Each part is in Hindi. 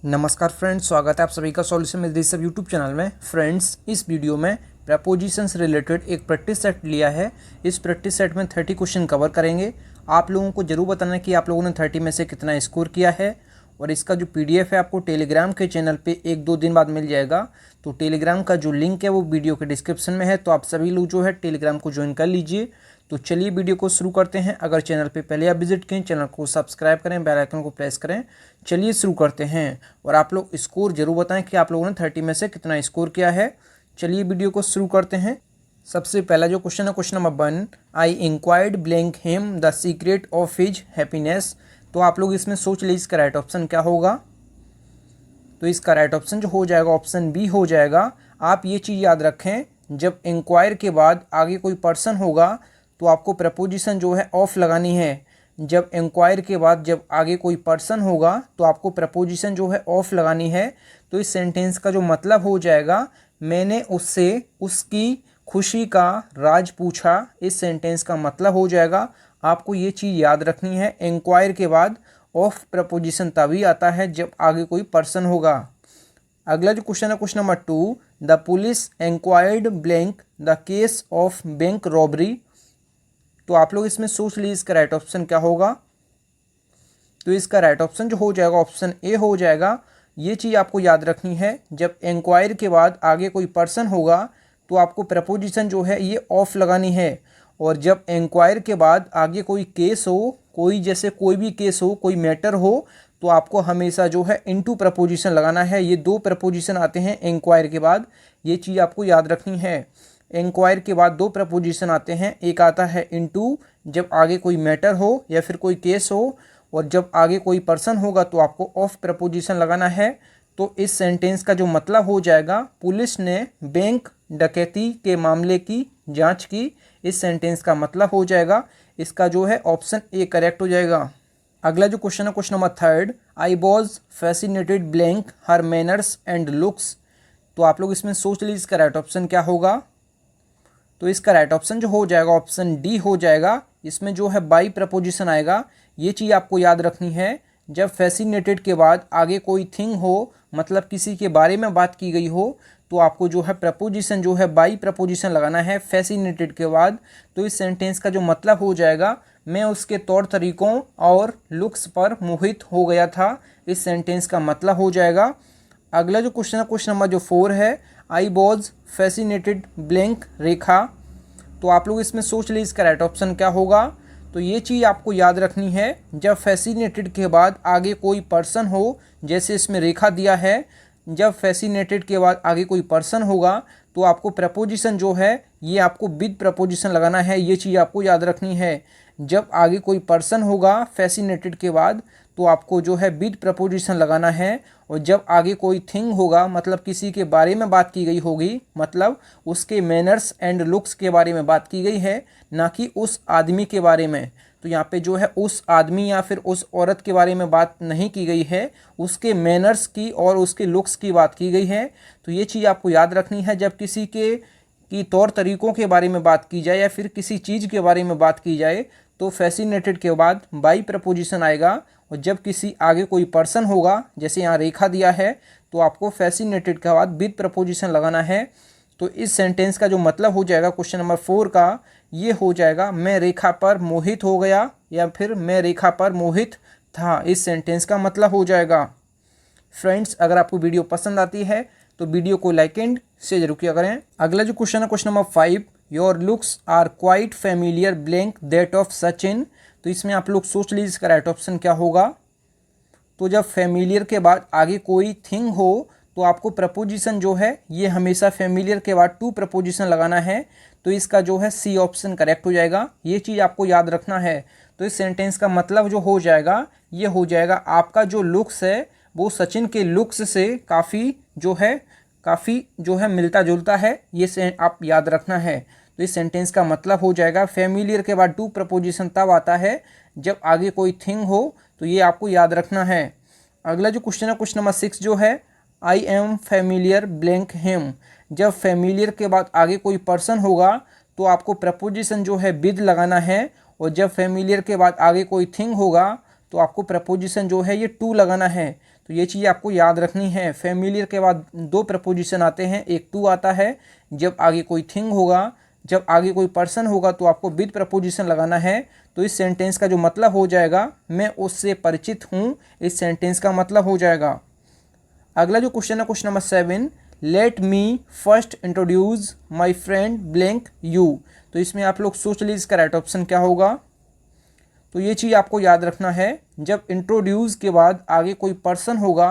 नमस्कार फ्रेंड्स, स्वागत है आप सभी का solution with Rishabh YouTube channel में। फ्रेंड्स, इस वीडियो में प्रपोजिशन से रिलेटेड एक प्रैक्टिस सेट लिया है। इस प्रैक्टिस सेट में 30 क्वेश्चन कवर करेंगे। आप लोगों को जरूर बताना है कि आप लोगों ने 30 में से कितना स्कोर किया है। और इसका जो PDF है आपको टेलीग्राम के चैनल पे 1-2 दिन बाद मिल जाएगा। तो टेलीग्राम का जो लिंक है वो वीडियो के डिस्क्रिप्शन में है, तो आप सभी लोग जो है टेलीग्राम को ज्वाइन कर लीजिए। तो चलिए वीडियो को शुरू करते हैं। अगर चैनल पे पहले आप विजिट करें, चैनल को सब्सक्राइब करें, बेल आइकन को प्रेस करें। चलिए शुरू करते हैं और आप लोग स्कोर जरूर बताएं कि आप लोगों ने 30 में से कितना स्कोर किया है। चलिए वीडियो को शुरू करते हैं। सबसे पहला जो क्वेश्चन है, question number 1, I inquired blank him the secret of his happiness. तो आप लोग इसमें सोच लीजिए इसका राइट ऑप्शन क्या होगा। तो इसका राइट ऑप्शन जो हो जाएगा ऑप्शन बी हो जाएगा। आप ये चीज़ याद रखें, जब इंक्वायर के बाद आगे कोई पर्सन होगा तो आपको प्रपोजिशन जो है ऑफ लगानी है। जब इंक्वायर के बाद जब आगे कोई पर्सन होगा तो आपको प्रपोजिशन जो है ऑफ लगानी है। तो इस सेंटेंस का जो मतलब हो जाएगा, मैंने उससे उसकी खुशी का राज पूछा। इस सेंटेंस का मतलब हो जाएगा, आपको ये चीज़ याद रखनी है, इंक्वायर के बाद ऑफ प्रपोजिशन तभी आता है जब आगे कोई पर्सन होगा। अगला जो क्वेश्चन है, question number 2, the police inquired blank the case of bank robbery. तो आप लोग इसमें सोच लीजिए इसका राइट ऑप्शन क्या होगा। तो इसका राइट ऑप्शन जो हो जाएगा ऑप्शन ए हो जाएगा। ये चीज़ आपको याद रखनी है, जब इंक्वायर के बाद आगे कोई पर्सन होगा तो आपको प्रपोजिशन जो है ये ऑफ लगानी है। और जब इंक्वायर के बाद आगे कोई केस हो, कोई जैसे कोई भी केस हो, कोई मैटर हो, तो आपको हमेशा जो है इनटू प्रपोजिशन लगाना है। ये 2 प्रपोजिशन आते हैं इंक्वायर के बाद, ये चीज़ आपको याद रखनी है। इंक्वायर के बाद 2 प्रपोजिशन आते हैं, एक आता है इनटू जब आगे कोई मैटर हो या फिर कोई केस हो, और जब आगे कोई पर्सन होगा तो आपको ऑफ प्रपोजिशन लगाना है। तो इस सेंटेंस का जो मतलब हो जाएगा, पुलिस ने बैंक डकैती के मामले की जांच की। इस सेंटेंस का मतलब हो जाएगा, इसका जो है ऑप्शन ए करेक्ट हो जाएगा। अगला जो क्वेश्चन है, question number 3, I was fascinated blank her manners and looks. तो आप लोग इसमें सोच लीजिए इसका राइट ऑप्शन क्या होगा। तो इसका राइट ऑप्शन जो हो जाएगा ऑप्शन डी हो जाएगा। इसमें जो है बाई प्रपोजिशन आएगा। ये चीज़ आपको याद रखनी है, जब फैसिनेटेड के बाद आगे कोई थिंग हो, मतलब किसी के बारे में बात की गई हो, तो आपको जो है प्रपोजिशन जो है बाई प्रपोजिशन लगाना है फैसिनेटेड के बाद। तो इस सेंटेंस का जो मतलब हो जाएगा, मैं उसके तौर तरीकों और लुक्स पर मोहित हो गया था। इस सेंटेंस का मतलब हो जाएगा। अगला जो क्वेश्चन है, क्वेश्चन नंबर जो 4 है, आई वॉज फैसिनेटेड ब्लैंक रेखा। तो आप लोग इसमें सोच लीजिए इसका राइट ऑप्शन क्या होगा। तो ये चीज़ आपको याद रखनी है, जब फैसिनेटेड के बाद आगे कोई पर्सन हो, जैसे इसमें रेखा दिया है, जब फैसिनेटेड के बाद आगे कोई पर्सन होगा तो आपको प्रपोजिशन जो है ये आपको विद प्रपोजिशन लगाना है। ये चीज़ आपको याद रखनी है, जब आगे कोई पर्सन होगा फैसिनेटेड के बाद तो आपको जो है विद प्रपोजिशन लगाना है। और जब आगे कोई थिंग होगा, मतलब किसी के बारे में बात की गई होगी, मतलब उसके मैनर्स एंड लुक्स के बारे में बात की गई है, ना कि उस आदमी के बारे में। तो यहाँ पे जो है उस आदमी या फिर उस औरत के बारे में बात नहीं की गई है, उसके मैनर्स की और उसके लुक्स की बात की गई है। तो ये चीज़ आपको याद रखनी है, जब किसी की तौर तरीकों के बारे में बात की जाए या फिर किसी चीज़ के बारे में बात की जाए तो फैसिनेटेड के बाद बाई प्रपोजिशन आएगा। और जब किसी आगे कोई पर्सन होगा, जैसे यहाँ रेखा दिया है, तो आपको फैसिनेटेड के बाद विद प्रपोजिशन लगाना है। तो इस सेंटेंस का जो मतलब हो जाएगा क्वेश्चन नंबर 4 का, ये हो जाएगा, मैं रेखा पर मोहित हो गया या फिर मैं रेखा पर मोहित था। इस सेंटेंस का मतलब हो जाएगा। फ्रेंड्स, अगर आपको वीडियो पसंद आती है तो वीडियो को लाइक एंड शेयर जरूर किया करें। अगला जो क्वेश्चन है, question number 5, your looks are quite familiar blank that of Sachin. तो इसमें आप लोग सोच लीजिए इसका राइट ऑप्शन क्या होगा। तो जब फेमिलियर के बाद आगे कोई थिंग हो तो आपको प्रपोजिशन जो है ये हमेशा फेमिलियर के बाद 2 प्रपोजिशन लगाना है। तो इसका जो है सी ऑप्शन करेक्ट हो जाएगा। ये चीज़ आपको याद रखना है। तो इस सेंटेंस का मतलब जो हो जाएगा, ये हो जाएगा, आपका जो लुक्स है वो सचिन के लुक्स से काफ़ी जो है मिलता जुलता है। ये आप याद रखना है। तो इस सेंटेंस का मतलब हो जाएगा, फेमिलियर के बाद 2 प्रपोजिशन तब आता है जब आगे कोई थिंग हो। तो ये आपको याद रखना है। अगला जो क्वेश्चन है, क्वेश्चन नंबर 6 जो है, I am familiar blank him. जब फेमिलियर के बाद आगे कोई पर्सन होगा तो आपको प्रपोजिशन जो है विद लगाना है। और जब फेमिलियर के बाद आगे कोई थिंग होगा तो आपको प्रपोजिशन जो है ये टू लगाना है। तो ये चीज़ आपको याद रखनी है। फेमिलियर के बाद दो प्रपोजिशन आते हैं, एक टू आता है जब आगे कोई थिंग होगा, जब आगे कोई पर्सन होगा तो आपको विद प्रपोजिशन लगाना है। तो इस सेंटेंस का जो मतलब हो जाएगा मैं उससे परिचित हूँ, इस सेंटेंस का मतलब हो जाएगा। अगला जो क्वेश्चन है question number 7, let me first introduce my friend blank you. तो इसमें आप लोग सोच लीजिए इसका राइट ऑप्शन क्या होगा। तो ये चीज़ आपको याद रखना है, जब इंट्रोड्यूस के बाद आगे कोई पर्सन होगा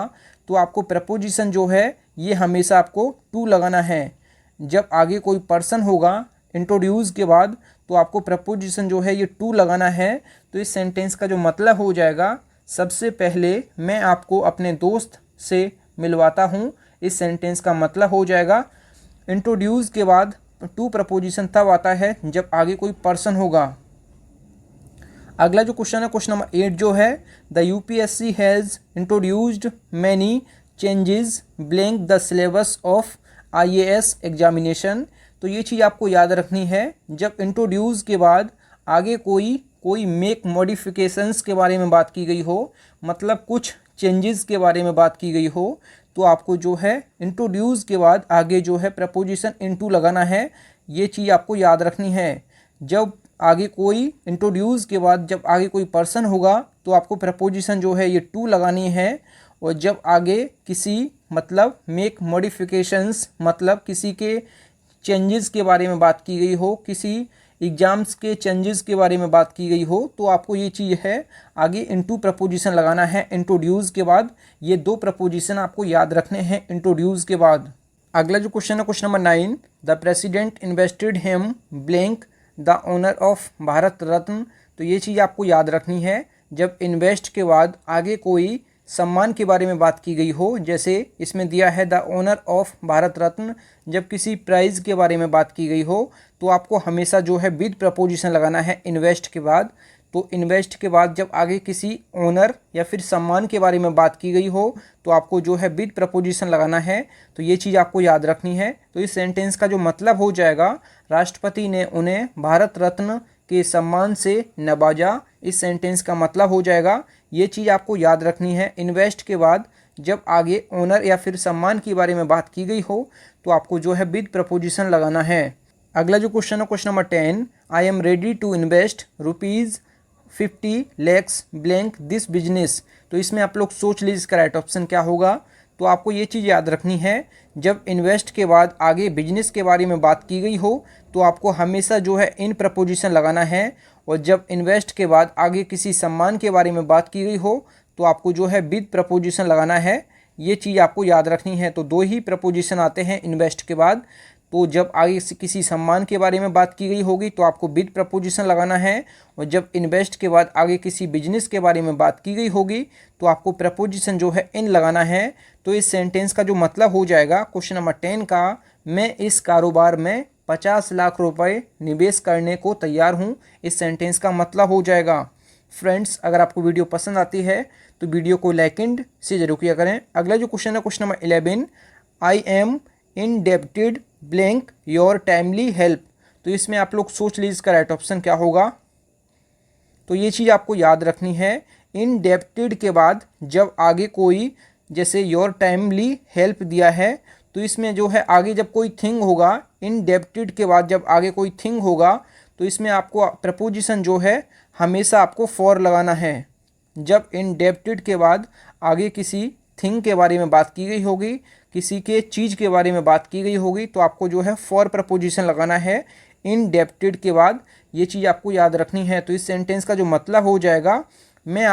तो आपको प्रपोजिशन जो है ये हमेशा आपको टू लगाना है। जब आगे कोई पर्सन होगा इंट्रोड्यूस के बाद तो आपको प्रपोजिशन जो है ये टू लगाना है। तो इस सेंटेंस का जो मतलब हो जाएगा, सबसे पहले मैं आपको अपने दोस्त से मिलवाता हूँ, इस सेंटेंस का मतलब हो जाएगा। इंट्रोड्यूस के बाद टू प्रपोजिशन तब आता है जब आगे कोई पर्सन होगा। अगला जो क्वेश्चन है क्वेश्चन नंबर 8 जो है, the UPSC has introduced many changes blank the syllabus of IAS examination. तो ये चीज़ आपको याद रखनी है, जब इंट्रोड्यूस के बाद आगे कोई मेक मॉडिफिकेशंस के बारे में बात की गई हो, मतलब कुछ चेंजेस के बारे में बात की गई हो, तो आपको जो है इंट्रोड्यूस के बाद आगे जो है प्रपोजिशन इनटू लगाना है। ये चीज़ आपको याद रखनी है। जब आगे कोई इंट्रोड्यूस के बाद जब आगे कोई पर्सन होगा तो आपको प्रपोजिशन जो है ये टू लगानी है। और जब आगे किसी मतलब मेक मॉडिफिकेशंस मतलब किसी के चेंजेस के बारे में बात की गई हो, किसी एग्जाम्स के चेंजेस के बारे में बात की गई हो, तो आपको ये चीज़ है आगे इनटू प्रपोजिशन लगाना है इंट्रोड्यूस के बाद। ये दो प्रपोजिशन आपको याद रखने हैं इंट्रोड्यूस के बाद। अगला जो क्वेश्चन है question number 9, the president invested him blank the honour of Bharat Ratna. तो ये चीज़ आपको याद रखनी है, जब इन्वेस्ट के बाद आगे कोई सम्मान के बारे में बात की गई हो, जैसे इसमें दिया है द ऑनर ऑफ भारत रत्न, जब किसी प्राइज़ के बारे में बात की गई हो तो आपको हमेशा जो है विद प्रपोजिशन लगाना है इन्वेस्ट के बाद। तो इन्वेस्ट के बाद जब आगे किसी ऑनर या फिर सम्मान के बारे में बात की गई हो तो आपको जो है विद प्रपोजिशन लगाना है। तो ये चीज़ आपको याद रखनी है। तो इस सेंटेंस का जो मतलब हो जाएगा, राष्ट्रपति ने उन्हें भारत रत्न के सम्मान से नवाजा, इस सेंटेंस का मतलब हो जाएगा। ये चीज़ आपको याद रखनी है, इन्वेस्ट के बाद जब आगे ऑनर या फिर सम्मान के बारे में बात की गई हो तो आपको जो है विद प्रपोजिशन लगाना है। अगला जो क्वेश्चन है question number 10, I am ready to invest ₹50 lakhs blank this business. तो इसमें आप लोग सोच लीजिए इसका राइट ऑप्शन क्या होगा। तो आपको ये चीज़ याद रखनी है, जब इन्वेस्ट के बाद आगे बिजनेस के बारे में बात की गई हो तो आपको हमेशा जो है इन प्रपोजिशन लगाना है। और जब इन्वेस्ट के बाद आगे किसी सम्मान के बारे में बात की गई हो तो आपको जो है विद प्रपोजिशन लगाना है। ये चीज़ आपको याद रखनी है। तो दो ही प्रपोजिशन आते हैं इन्वेस्ट के बाद। तो जब आगे किसी सम्मान के बारे में बात की गई होगी तो आपको विद प्रपोजिशन लगाना है। और जब इन्वेस्ट के बाद आगे किसी बिजनेस के बारे में बात की गई होगी तो आपको प्रपोजिशन जो है इन लगाना है। तो इस सेंटेंस का जो मतलब हो जाएगा क्वेश्चन नंबर 10 का, मैं इस कारोबार में 50 लाख रुपए निवेश करने को तैयार हूँ, इस सेंटेंस का मतलब हो जाएगा। फ्रेंड्स, अगर आपको वीडियो पसंद आती है तो वीडियो को लाइक एंड से जरूर किया करें। अगला जो क्वेश्चन है question number 11, I am indebted blank your timely help. तो इसमें आप लोग सोच लीजिए इसका राइट ऑप्शन क्या होगा। तो ये चीज़ आपको याद रखनी है, इंडेप्टेड के बाद जब आगे कोई जैसे योर टाइमली हेल्प दिया है तो इसमें जो है आगे जब कोई थिंग होगा, इंडेप्टेड के बाद जब आगे कोई थिंग होगा तो इसमें आपको प्रपोजिशन जो है हमेशा आपको फॉर लगाना है। जब इंडेप्टेड के बाद आगे किसी थिंग के बारे में बात की गई होगी, किसी के चीज़ के बारे में बात की गई होगी तो आपको जो है फॉर प्रपोजिशन लगाना है इंडेप्टेड के बाद। ये चीज़ आपको याद रखनी है। तो इस सेंटेंस का जो मतलब हो जाएगा, मैं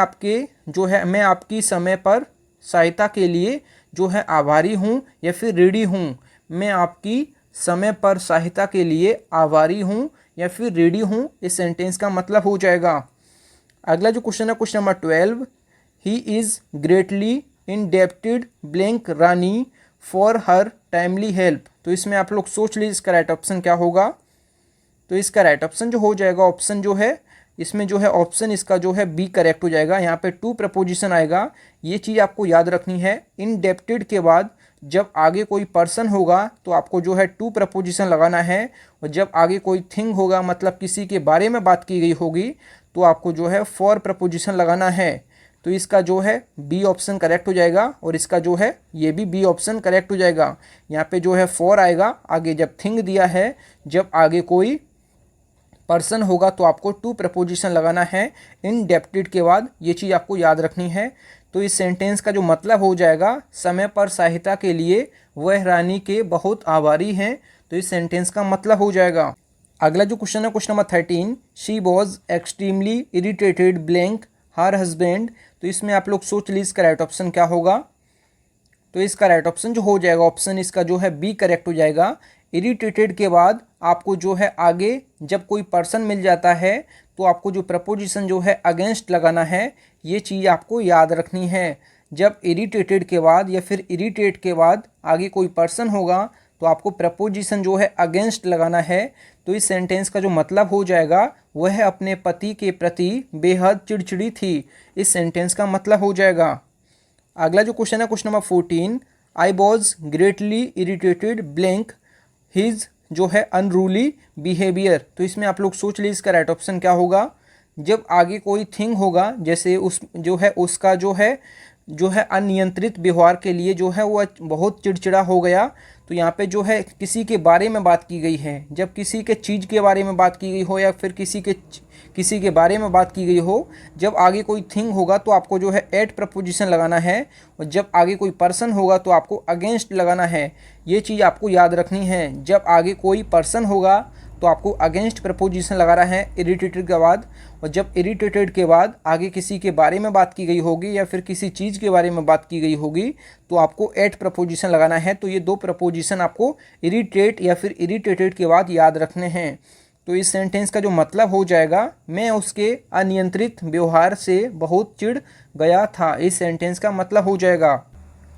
आपकी समय पर सहायता के लिए जो है आभारी हूँ या फिर रेडी हूँ। मैं आपकी समय पर सहायता के लिए आभारी हूँ या फिर रेडी हूँ, इस सेंटेंस का मतलब हो जाएगा। अगला जो क्वेश्चन है question number 12, he is greatly indebted blank Rani for her timely help. तो इसमें आप लोग सोच लीजिए इसका राइट ऑप्शन क्या होगा। तो इसका राइट ऑप्शन जो हो जाएगा, ऑप्शन जो है इसमें जो है ऑप्शन इसका जो है बी करेक्ट हो जाएगा। यहाँ पे टू प्रपोजिशन आएगा, ये चीज़ आपको याद रखनी है। इंडेप्टेड के बाद जब आगे कोई पर्सन होगा तो आपको जो है टू प्रपोजिशन लगाना है। और जब आगे कोई थिंग होगा मतलब किसी के बारे में बात की गई होगी तो आपको जो है फॉर प्रपोजिशन लगाना है। तो इसका जो है बी ऑप्शन करेक्ट हो जाएगा और इसका जो है ये भी बी ऑप्शन करेक्ट हो जाएगा। यहाँ पे जो है फॉर आएगा, आगे जब थिंग दिया है, जब आगे कोई पर्सन होगा तो आपको टू प्रपोजिशन लगाना है इंडेप्टेड के बाद, ये चीज़ आपको याद रखनी है। तो इस सेंटेंस का जो मतलब हो जाएगा समय पर सहायता के लिए वह रानी के बहुत आभारी हैं, तो इस सेंटेंस का मतलब हो जाएगा। अगला जो क्वेश्चन है question number 13, she was extremely irritated blank her husband, तो इसमें आप लोग सोच लीजिए इसका राइट ऑप्शन क्या होगा। तो इसका राइट ऑप्शन जो हो जाएगा ऑप्शन इसका जो है बी करेक्ट हो जाएगा। इरिटेटेड के बाद आपको जो है आगे जब कोई पर्सन मिल जाता है तो आपको जो प्रपोजिशन जो है अगेंस्ट लगाना है, ये चीज़ आपको याद रखनी है। जब इरिटेटेड के बाद या फिर इरिटेट के बाद आगे कोई पर्सन होगा तो आपको प्रपोजिशन जो है अगेंस्ट लगाना है। तो इस सेंटेंस का जो मतलब हो जाएगा वह अपने पति के प्रति बेहद चिड़चिड़ी थी, इस सेंटेंस का मतलब हो जाएगा। अगला जो क्वेश्चन है question number 14, I was greatly irritated blank his जो है अनरूली बिहेवियर, तो इसमें आप लोग सोच लीजिए इसका राइट ऑप्शन क्या होगा। जब आगे कोई थिंग होगा जैसे उस जो है उसका जो है अनियंत्रित व्यवहार के लिए जो है वो बहुत चिड़चिड़ा हो गया, तो यहाँ पे जो है किसी के बारे में बात की गई है। जब किसी के चीज़ के बारे में बात की गई हो या फिर किसी के बारे में बात की गई हो, जब आगे कोई थिंग होगा तो आपको जो है एट प्रपोजिशन लगाना है और जब आगे कोई पर्सन होगा तो आपको अगेंस्ट लगाना है, ये चीज़ आपको याद रखनी है। जब आगे कोई पर्सन होगा तो आपको अगेंस्ट प्रपोजिशन लगाना है इरिटेटेड के बाद, और जब इरिटेटेड के बाद आगे किसी के बारे में बात की गई होगी या फिर किसी चीज़ के बारे में बात की गई होगी तो आपको एट प्रपोजिशन लगाना है। तो ये दो प्रपोजिशन आपको इरिटेट या फिर इरिटेटेड के बाद याद रखने हैं। तो इस सेंटेंस का जो मतलब हो जाएगा मैं उसके अनियंत्रित व्यवहार से बहुत चिढ़ गया था, इस सेंटेंस का मतलब हो जाएगा।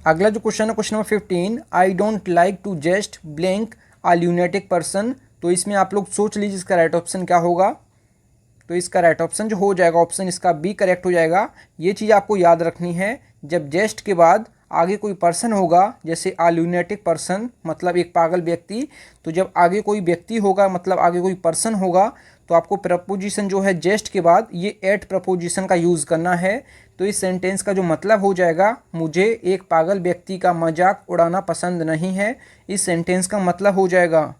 अगला जो क्वेश्चन है question number 15, I don't like to just blank a lunatic person, तो इसमें आप लोग सोच लीजिए इसका राइट ऑप्शन क्या होगा। तो इसका राइट ऑप्शन जो हो जाएगा ऑप्शन इसका बी करेक्ट हो जाएगा। ये चीज़ आपको याद रखनी है, जब जेस्ट के बाद आगे कोई पर्सन होगा जैसे आ ल्यूनेटिक पर्सन मतलब एक पागल व्यक्ति, तो जब आगे कोई व्यक्ति होगा मतलब आगे कोई पर्सन होगा तो आपको प्रपोजिशन जो है जेस्ट के बाद ये एट प्रपोजिशन का यूज़ करना है। तो इस सेंटेंस का जो मतलब हो जाएगा मुझे एक पागल व्यक्ति का मजाक उड़ाना पसंद नहीं है, इस सेंटेंस का मतलब हो जाएगा।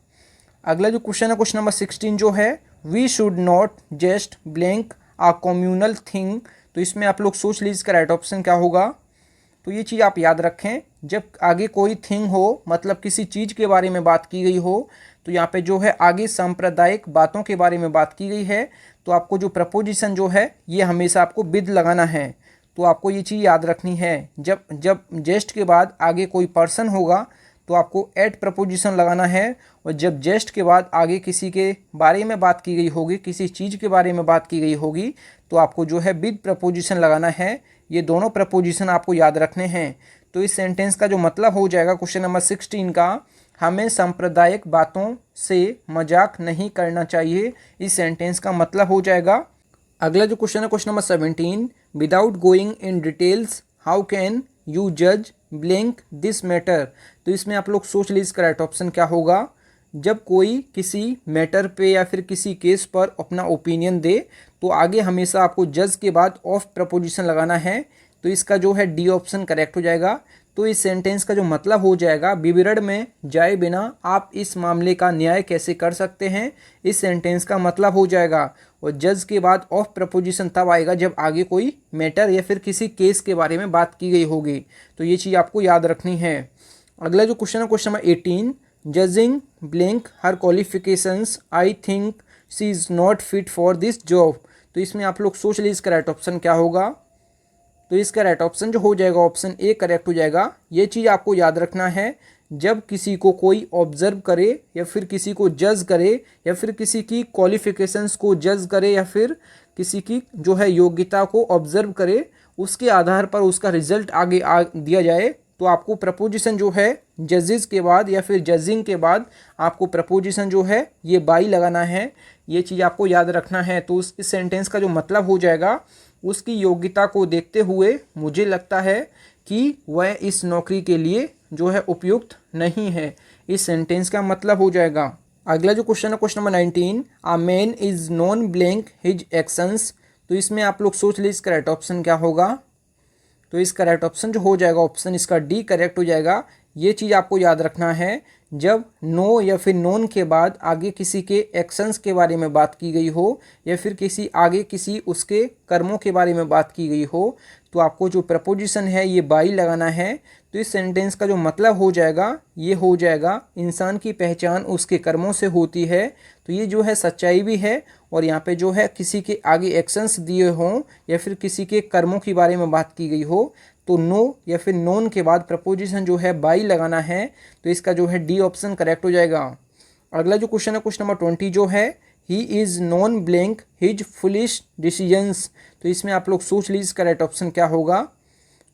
अगला जो क्वेश्चन है क्वेश्चन नंबर 16 जो है, we should not just blank a communal thing, तो इसमें आप लोग सोच लीजिए इसका राइट ऑप्शन क्या होगा। तो ये चीज़ आप याद रखें, जब आगे कोई थिंग हो मतलब किसी चीज़ के बारे में बात की गई हो तो यहाँ पे जो है आगे सांप्रदायिक बातों के बारे में बात की गई है, तो आपको जो प्रपोजिशन जो है ये हमेशा आपको विद लगाना है। तो आपको ये चीज़ याद रखनी है, जब जेस्ट के बाद आगे कोई पर्सन होगा तो आपको एट प्रपोजिशन लगाना है, और जब जेस्ट के बाद आगे किसी के बारे में बात की गई होगी, किसी चीज़ के बारे में बात की गई होगी तो आपको जो है विद प्रपोजिशन लगाना है। ये दोनों प्रपोजिशन आपको याद रखने हैं। तो इस सेंटेंस का जो मतलब हो जाएगा क्वेश्चन नंबर 16 का, हमें सांप्रदायिक बातों से मजाक नहीं करना चाहिए, इस सेंटेंस का मतलब हो जाएगा। अगला जो क्वेश्चन है question number 17, without going in details how can you जज ब्लैंक दिस मैटर, तो इसमें आप लोग सोच लीजिए इसका राइट ऑप्शन क्या होगा। जब कोई किसी मैटर पे या फिर किसी केस पर अपना ओपिनियन दे तो आगे हमेशा आपको जज के बाद ऑफ प्रपोजिशन लगाना है, तो इसका जो है डी ऑप्शन करेक्ट हो जाएगा। तो इस सेंटेंस का जो मतलब हो जाएगा, विवरण में जाए बिना आप इस मामले का न्याय कैसे कर सकते हैं, इस सेंटेंस का मतलब हो जाएगा। और जज के बाद ऑफ प्रपोजिशन तब आएगा जब आगे कोई मैटर या फिर किसी केस के बारे में बात की गई होगी, तो ये चीज़ आपको याद रखनी है। अगला जो क्वेश्चन है question number 18, judging blank her qualifications I think she is not fit for this job, तो इसमें आप लोग सोच लीजिए इसका राइट ऑप्शन क्या होगा। तो इसका राइट ऑप्शन जो हो जाएगा ऑप्शन ए करेक्ट हो जाएगा। ये चीज़ आपको याद रखना है, जब किसी को कोई ऑब्जर्व करे या फिर किसी को जज करे या फिर किसी की क्वालिफिकेशंस को जज करे या फिर किसी की जो है योग्यता को ऑब्जर्व करे, उसके आधार पर उसका रिजल्ट आगे दिया जाए, तो आपको प्रपोजिशन जो है जजेस के बाद या फिर जजिंग के बाद आपको प्रपोजिशन जो है ये बाई लगाना है, ये चीज़ आपको याद रखना है। तो इस सेंटेंस का जो मतलब हो जाएगा, उसकी योग्यता को देखते हुए मुझे लगता है कि वह इस नौकरी के लिए जो है उपयुक्त नहीं है, इस सेंटेंस का मतलब हो जाएगा। अगला जो क्वेश्चन है question number 19, uh man is non blank his actions, तो इसमें आप लोग सोच लीजिए इसका राइट ऑप्शन क्या होगा। तो इसका करेक्ट ऑप्शन जो हो जाएगा ऑप्शन इसका डी करेक्ट हो जाएगा। ये चीज़ आपको याद रखना है, जब नो या फिर नोन के बाद आगे किसी के एक्शंस के बारे में बात की गई हो या फिर किसी उसके कर्मों के बारे में बात की गई हो, तो आपको जो प्रपोजिशन है ये बाई लगाना है। तो इस सेंटेंस का जो मतलब हो जाएगा ये हो जाएगा इंसान की पहचान उसके कर्मों से होती है। तो ये जो है सच्चाई भी है, और यहाँ पे जो है किसी के आगे एक्शंस दिए हों या फिर किसी के कर्मों के बारे में बात की गई हो, तो नो या फिर नोन के बाद प्रपोजिशन जो है बाई लगाना है। तो इसका जो है डी ऑप्शन करेक्ट हो जाएगा। अगला जो क्वेश्चन है क्वेश्चन नंबर 20 जो है, he is non blank his foolish decisions. तो इसमें आप लोग सोच लीजिए इसका राइट ऑप्शन क्या होगा।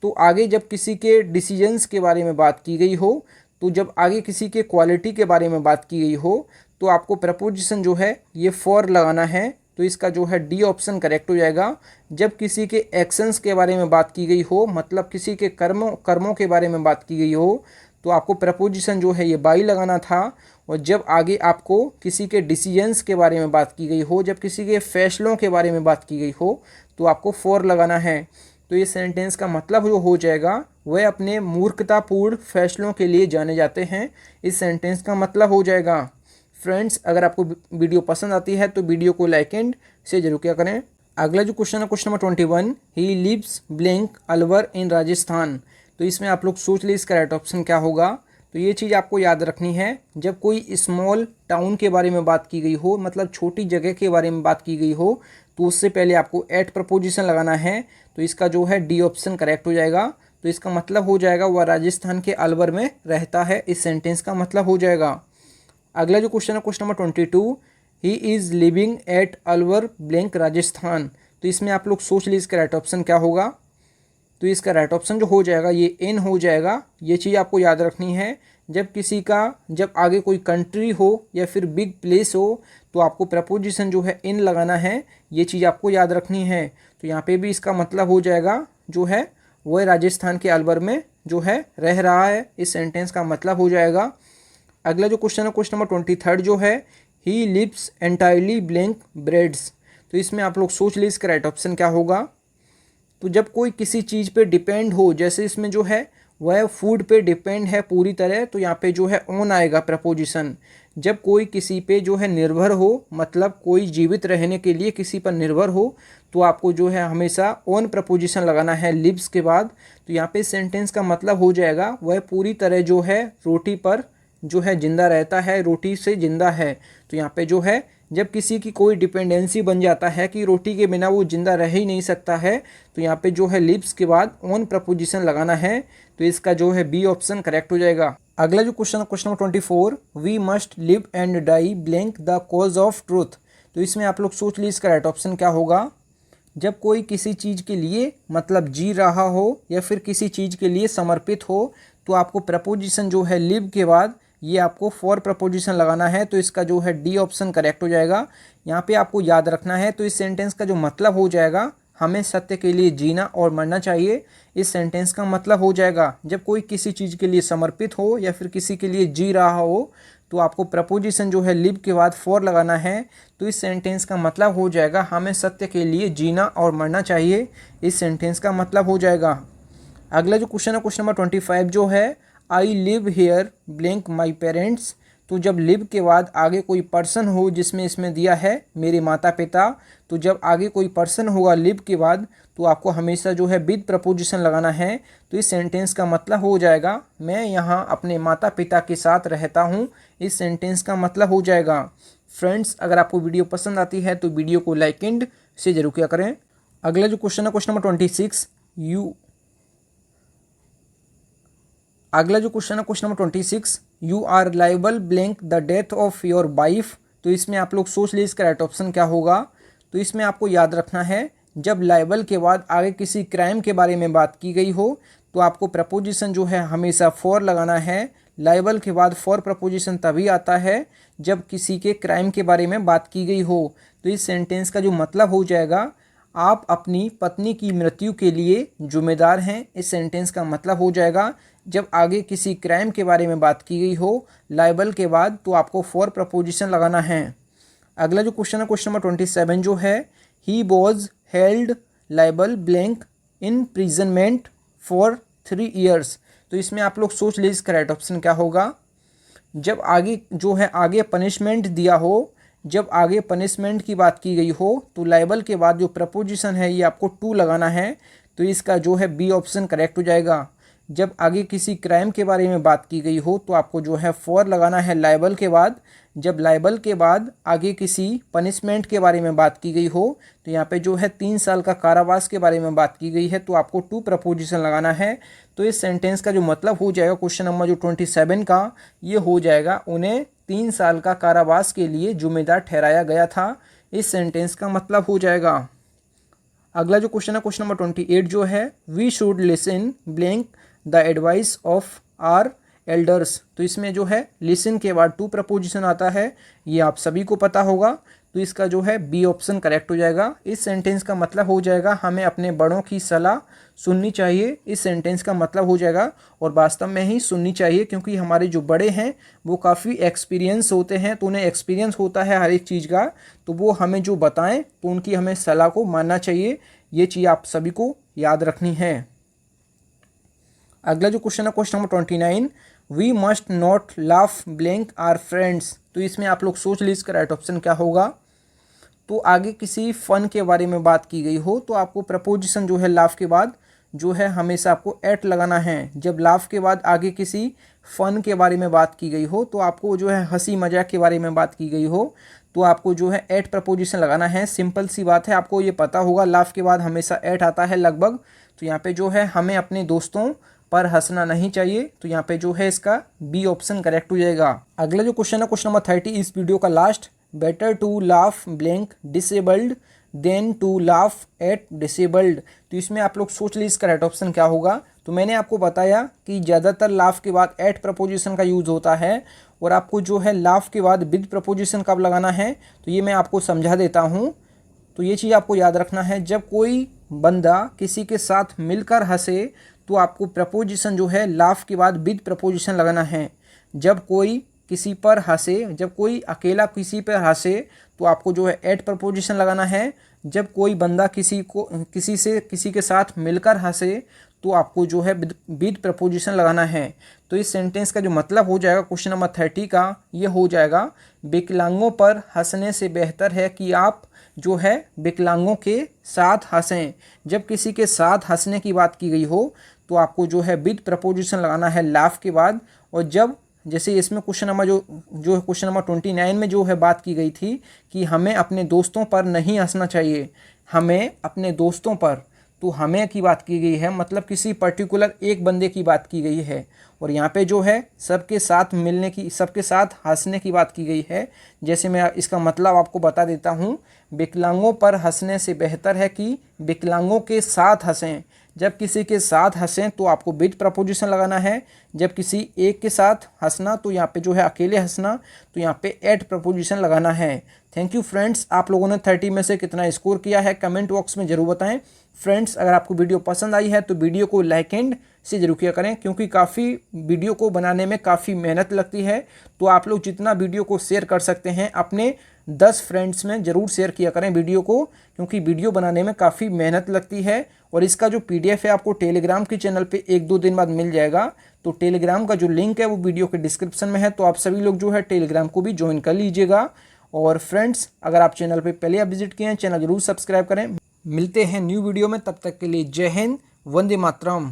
तो आगे जब किसी के डिसीजंस के बारे में बात की गई हो, तो जब आगे किसी के क्वालिटी के बारे में बात की गई हो, तो आपको प्रपोजिशन जो है ये फॉर लगाना है। तो इसका जो है डी ऑप्शन करेक्ट हो जाएगा। जब किसी के एक्शंस के बारे में बात की गई हो, मतलब किसी के कर्मों के बारे में बात की गई हो, तो आपको प्रपोजिशन जो है ये बाई लगाना था। और जब आगे आपको किसी के डिसीजंस के बारे में बात की गई हो, जब किसी के फैसलों के बारे में बात की गई हो, तो आपको फॉर लगाना है। तो ये सेंटेंस का मतलब जो हो जाएगा वह अपने मूर्खतापूर्ण फैसलों के लिए जाने जाते हैं। इस सेंटेंस का मतलब हो जाएगा। फ्रेंड्स, अगर आपको वीडियो पसंद आती है तो वीडियो को लाइक एंड शेयर जरूर क्या करें। अगला जो क्वेश्चन है question number 21, he lives blank Alwar in Rajasthan. तो इसमें आप लोग सोच लीजिए इसका राइट ऑप्शन क्या होगा। तो ये चीज़ आपको याद रखनी है, जब कोई स्मॉल टाउन के बारे में बात की गई हो, मतलब छोटी जगह के बारे में बात की गई हो, तो उससे पहले आपको एट प्रपोजिशन लगाना है। तो इसका जो है डी ऑप्शन करेक्ट हो जाएगा। तो इसका मतलब हो जाएगा वह राजस्थान के अलवर में रहता है। इस सेंटेंस का मतलब हो जाएगा। अगला जो क्वेश्चन है question number 22, he is living at Alwar blank Rajasthan. तो इसमें आप लोग सोच लीजिए इसका राइट ऑप्शन क्या होगा। तो इसका राइट ऑप्शन जो हो जाएगा ये एन हो जाएगा। ये चीज़ आपको याद रखनी है, जब आगे कोई कंट्री हो या फिर बिग प्लेस हो, तो आपको प्रपोजिशन जो है इन लगाना है। ये चीज़ आपको याद रखनी है। तो यहाँ पे भी इसका मतलब हो जाएगा जो है वह राजस्थान के अलवर में जो है रह रहा है। इस सेंटेंस का मतलब हो जाएगा। अगला जो क्वेश्चन है क्वेश्चन नंबर 23 जो है, he lives entirely blank breads. तो इसमें आप लोग सोच लीजिए इसका राइट ऑप्शन क्या होगा। तो जब कोई किसी चीज़ पे डिपेंड हो, जैसे इसमें जो है वह फूड पे डिपेंड है पूरी तरह, तो यहाँ पे जो है ऑन आएगा प्रपोजिशन। जब कोई किसी पे जो है निर्भर हो, मतलब कोई जीवित रहने के लिए किसी पर निर्भर हो, तो आपको जो है हमेशा ऑन प्रपोजिशन लगाना है लिव्स के बाद। तो यहाँ पे सेंटेंस का मतलब हो जाएगा वह पूरी तरह जो है रोटी पर जो है जिंदा रहता है, रोटी से जिंदा है। तो यहाँ पे जो है जब किसी की कोई डिपेंडेंसी बन जाता है कि रोटी के बिना वो जिंदा रह ही नहीं सकता है, तो यहाँ पे जो है लिव्स के बाद ऑन प्रपोजिशन लगाना है। तो इसका जो है बी ऑप्शन करेक्ट हो जाएगा। अगला जो question question number 24, we must live and die blank the cause of truth. तो इसमें आप लोग सोच लीजिए इसका राइट ऑप्शन क्या होगा। जब कोई किसी चीज़ के लिए मतलब जी रहा हो या फिर किसी चीज़ के लिए समर्पित हो, तो आपको प्रपोजिशन जो है लिव के बाद ये आपको फॉर प्रपोजिशन लगाना है। तो इसका जो है डी ऑप्शन करेक्ट हो जाएगा। यहाँ पे आपको याद रखना है। तो इस सेंटेंस का जो मतलब हो जाएगा, हमें सत्य के लिए जीना और मरना चाहिए। इस सेंटेंस का मतलब हो जाएगा जब कोई किसी चीज़ के लिए समर्पित हो या फिर किसी के लिए जी रहा हो, तो आपको प्रपोजिशन जो है लिव के बाद फॉर लगाना है। तो इस सेंटेंस का मतलब हो जाएगा हमें सत्य के लिए जीना और मरना चाहिए। इस सेंटेंस का मतलब हो जाएगा। अगला जो क्वेश्चन है क्वेश्चन नंबर 25 जो है, I live here blank my parents. तो जब लिव के बाद आगे कोई पर्सन हो, जिसमें इसमें दिया है मेरे माता पिता, तो जब आगे कोई पर्सन होगा लिव के बाद, तो आपको हमेशा जो है विद प्रपोजिशन लगाना है। तो इस सेंटेंस का मतलब हो जाएगा मैं यहाँ अपने माता पिता के साथ रहता हूँ। इस सेंटेंस का मतलब हो जाएगा। फ्रेंड्स, अगर आपको वीडियो पसंद आती है तो वीडियो को लाइक एंड शेयर जरूर किया करें। अगला जो क्वेश्चन है क्वेश्चन नंबर 26, अगला जो क्वेश्चन है question number 26, you are liable blank the death of your wife. तो इसमें आप लोग सोच लीजिए इसका राइट ऑप्शन क्या होगा। तो इसमें आपको याद रखना है, जब लाइबल के बाद आगे किसी क्राइम के बारे में बात की गई हो, तो आपको प्रपोजिशन जो है हमेशा फॉर लगाना है। लाइबल के बाद फॉर प्रपोजिशन तभी आता है जब किसी के क्राइम के बारे में बात की गई हो। तो इस सेंटेंस का जो मतलब हो जाएगा, आप अपनी पत्नी की मृत्यु के लिए जिम्मेदार हैं। इस सेंटेंस का मतलब हो जाएगा जब आगे किसी क्राइम के बारे में बात की गई हो लाइबल के बाद, तो आपको फॉर प्रपोजिशन लगाना है। अगला जो क्वेश्चन है क्वेश्चन नंबर 27 जो है, he was held liable blank imprisonment for 3 years. तो इसमें आप लोग सोच लीजिए इसका राइट ऑप्शन क्या होगा। जब आगे जो है आगे पनिशमेंट दिया हो, जब आगे पनिशमेंट की बात की गई हो तो लायबल के बाद जो प्रपोजिशन है ये आपको टू लगाना है। तो इसका जो है बी ऑप्शन करेक्ट हो जाएगा। जब आगे किसी क्राइम के बारे में बात की गई हो तो आपको जो है फॉर लगाना है लायबल के बाद। जब लायबल के बाद आगे किसी पनिशमेंट के बारे में बात की गई हो तो यहाँ पे जो है 3 साल का कारावास के बारे में बात की गई है तो आपको टू प्रपोजिशन लगाना है। तो इस सेंटेंस का जो मतलब हो जाएगा क्वेश्चन नंबर जो 27 का ये हो जाएगा, उन्हें 3 साल का कारावास के लिए जिम्मेदार ठहराया गया था। इस सेंटेंस का मतलब हो जाएगा। अगला जो क्वेश्चन है क्वेश्चन नंबर 28 जो है, we should listen blank the advice of our elders. तो इसमें जो है लिसन के बाद टू प्रपोजिशन आता है, ये आप सभी को पता होगा। तो इसका जो है बी ऑप्शन करेक्ट हो जाएगा। इस सेंटेंस का मतलब हो जाएगा हमें अपने बड़ों की सलाह सुननी चाहिए। इस सेंटेंस का मतलब हो जाएगा और वास्तव में ही सुननी चाहिए, क्योंकि हमारे जो बड़े हैं वो काफ़ी एक्सपीरियंस होते हैं, तो उन्हें एक्सपीरियंस होता है हर एक चीज़ का, तो वो हमें जो बताएं तो उनकी हमें सलाह को मानना चाहिए। ये चीज़ आप सभी को याद रखनी है। अगला जो क्वेश्चन है question number 29, we must not laugh blank our friends. तो इसमें आप लोग सोच लीजिए इसका राइट ऑप्शन क्या होगा। तो आगे किसी फ़न के बारे में बात की गई हो तो आपको प्रपोजिशन जो है लाफ के बाद जो है हमेशा आपको एट लगाना है। जब लाफ के बाद आगे किसी फ़न के बारे में बात की गई हो तो आपको जो है हंसी मजाक के बारे में बात की गई हो तो आपको जो है एट प्रपोजिशन लगाना है। सिंपल सी बात है, आपको ये पता होगा लाफ के बाद हमेशा एट आता है लगभग। तो यहाँ पे जो है हमें अपने दोस्तों पर हंसना नहीं चाहिए। तो यहाँ पे जो है इसका बी ऑप्शन करेक्ट हो जाएगा। अगला जो क्वेश्चन है क्वेश्चन नंबर 30 इस वीडियो का last, better to laugh blank disabled than to laugh at disabled. तो इसमें आप लोग सोच लीजिए इसका राइट ऑप्शन क्या होगा। तो मैंने आपको बताया कि ज़्यादातर लाफ के बाद एट प्रपोजिशन का यूज़ होता है और आपको जो है लाफ के बाद विद प्रपोजिशन कब लगाना है तो ये मैं आपको समझा देता हूँ। तो ये चीज़ आपको याद रखना है, जब कोई बंदा किसी के साथ मिलकर हंसे तो आपको प्रपोजिशन जो है लाफ के बाद विद प्रपोजिशन लगाना है। जब कोई किसी पर हंसे, जब कोई अकेला किसी पर हंसे तो आपको जो है एट प्रपोजिशन लगाना है। जब कोई बंदा किसी के साथ मिलकर हंसे तो आपको जो है विद प्रपोजिशन लगाना है। तो इस सेंटेंस का जो मतलब हो जाएगा क्वेश्चन नंबर 30 का ये हो जाएगा, विकलांगों पर हंसने से बेहतर है कि आप जो है विकलांगों के साथ हंसें। जब किसी के साथ हंसने की बात की गई हो तो आपको जो है विद प्रपोजिशन लगाना है लाफ के बाद। और जब जैसे इसमें क्वेश्चन नंबर जो क्वेश्चन नंबर 29 में जो है बात की गई थी कि हमें अपने दोस्तों पर नहीं हंसना चाहिए, हमें अपने दोस्तों पर, तो हमें की बात की गई है मतलब किसी पर्टिकुलर एक बंदे की बात की गई है। और यहाँ पे जो है सबके साथ मिलने की, सबके साथ हंसने की बात की गई है। जैसे मैं इसका मतलब आपको बता देता हूँ, विकलांगों पर हंसने से बेहतर है कि विकलांगों के साथ हंसें। जब किसी के साथ हंसें तो आपको विद प्रपोजिशन लगाना है। जब किसी एक के साथ हंसना तो यहाँ पे जो है अकेले हंसना तो यहाँ पे एट प्रपोजिशन लगाना है। थैंक यू फ्रेंड्स, आप लोगों ने 30 में से कितना स्कोर किया है कमेंट बॉक्स में ज़रूर बताएं। फ्रेंड्स अगर आपको वीडियो पसंद आई है तो वीडियो को लाइक एंड से जरूर किया करें, क्योंकि काफ़ी वीडियो को बनाने में काफ़ी मेहनत लगती है। तो आप लोग जितना वीडियो को शेयर कर सकते हैं अपने 10 फ्रेंड्स में ज़रूर शेयर किया करें वीडियो को, क्योंकि वीडियो बनाने में काफ़ी मेहनत लगती है। और इसका जो PDF है आपको टेलीग्राम के चैनल पे 1-2 दिन बाद मिल जाएगा। तो टेलीग्राम का जो लिंक है वो वीडियो के डिस्क्रिप्शन में है, तो आप सभी लोग जो है टेलीग्राम को भी ज्वाइन कर लीजिएगा। और फ्रेंड्स अगर आप चैनल पे पहले आप विजिट किए हैं चैनल जरूर सब्सक्राइब करें। मिलते हैं न्यू वीडियो में, तब तक के लिए जय हिंद, वंदे मातरम।